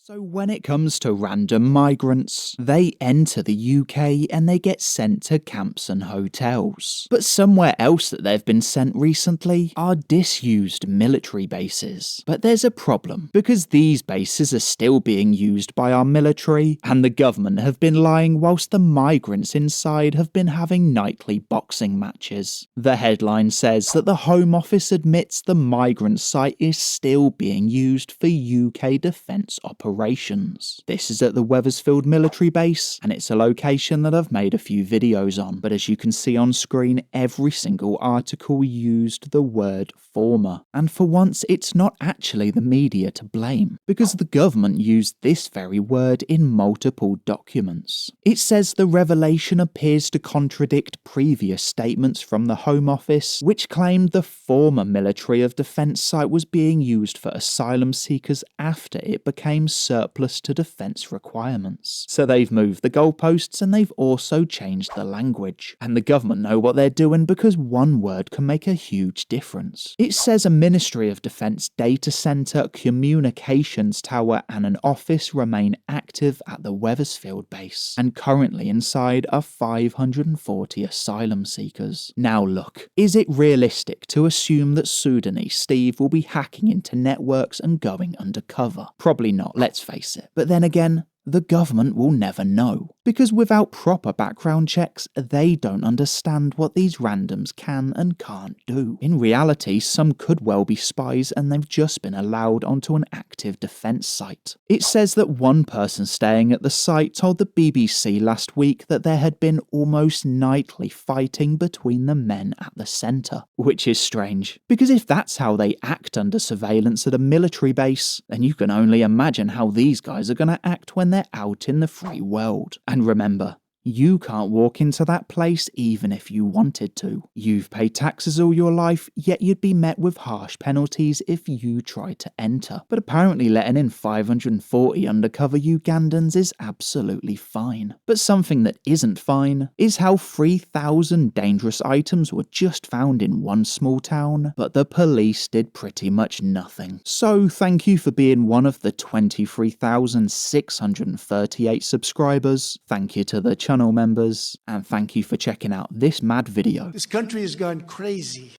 So when it comes to random migrants, they enter the UK and they get sent to camps and hotels. But somewhere else that they've been sent recently are disused military bases. But there's a problem, because these bases are still being used by our military, and the government have been lying whilst the migrants inside have been having nightly boxing matches. The headline says that the Home Office admits the migrant site is still being used for UK defence operations. This is at the Wethersfield military base, and it's a location that I've made a few videos on, but as you can see on screen, every single article used the word former. And for once, it's not actually the media to blame, because the government used this very word in multiple documents. It says the revelation appears to contradict previous statements from the Home Office, which claimed the former military of defence site was being used for asylum seekers after it became surplus to defence requirements. So they've moved the goalposts and they've also changed the language. And the government know what they're doing because one word can make a huge difference. It says a Ministry of Defence data centre, communications tower and an office remain active at the Wethersfield base. And currently inside are 540 asylum seekers. Now look, is it realistic to assume that Sudanese Steve will be hacking into networks and going undercover? Probably not, let's face it. But then again, the government will never know, because without proper background checks, they don't understand what these randoms can and can't do. In reality, some could well be spies and they've just been allowed onto an active defence site. It says that one person staying at the site told the BBC last week that there had been almost nightly fighting between the men at the centre, which is strange, because if that's how they act under surveillance at a military base, then you can only imagine how these guys are going to act when they're out in the free world. And remember, you can't walk into that place even if you wanted to. You've paid taxes all your life, yet you'd be met with harsh penalties if you tried to enter. But apparently letting in 540 undercover Ugandans is absolutely fine. But something that isn't fine is how 3,000 dangerous items were just found in one small town, but the police did pretty much nothing. So thank you for being one of the 23,638 subscribers. Thank you to the channel members, and thank you for checking out this mad video. This country has gone crazy.